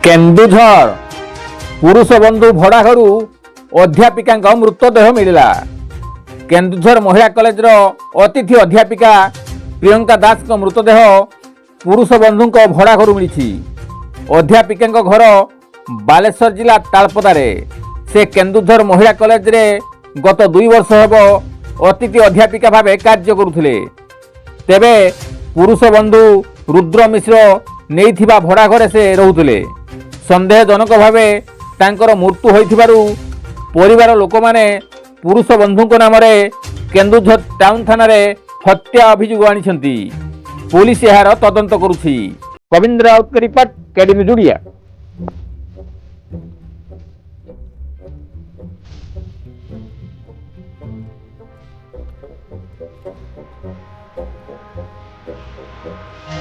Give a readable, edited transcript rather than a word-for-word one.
କେନ୍ଦୁଝର ପୁରୁଷ ବନ୍ଧୁ ଭଡ଼ା ଘରୁ ଅଧ୍ୟାପିକାଙ୍କ ମୃତଦେହ ମିଳିଲା। କେନ୍ଦୁଝର ମହିଳା କଲେଜର ଅତିଥି ଅଧ୍ୟାପିକା ପ୍ରିୟଙ୍କା ଦାସଙ୍କ ମୃତଦେହ ପୁରୁଷ ବନ୍ଧୁଙ୍କ ଭଡ଼ା ଘରୁ ମିଳିଛି। ଅଧ୍ୟାପିକାଙ୍କ ଘର ବାଲେଶ୍ୱର ଜିଲ୍ଲା ତାଳପଦାରେ। ସେ କେନ୍ଦୁଝର ମହିଳା କଲେଜରେ ଗତ 2 ବର୍ଷ ହେବ ଅତିଥି ଅଧ୍ୟାପିକା ଭାବେ କାର୍ଯ୍ୟ କରୁଥିଲେ। ତେବେ ପୁରୁଷ ବନ୍ଧୁ ରୁଦ୍ର ମିଶ୍ର ନେଇଥିବା ଭଡ଼ା ଘରେ ସେ ରହୁଥିଲେ। ସନ୍ଦେହଜନକ ଭାବେ ତାଙ୍କର ମୃତ୍ୟୁ ହୋଇଥିବାରୁ ପରିବାର ଲୋକମାନେ ପୁରୁଷ ବନ୍ଧୁଙ୍କ ନାମରେ କେନ୍ଦୁଝର ଟାଉନ ଥାନାରେ ହତ୍ୟା ଅଭିଯୋଗ ଆଣିଛନ୍ତି। ପୁଲିସ ଏହାର ତଦନ୍ତ କରୁଛି। କବିନ୍ଦ୍ର ରାଉତଙ୍କ ରିପୋର୍ଟ, କେଡିନି ଜୁଡ଼ିଆ।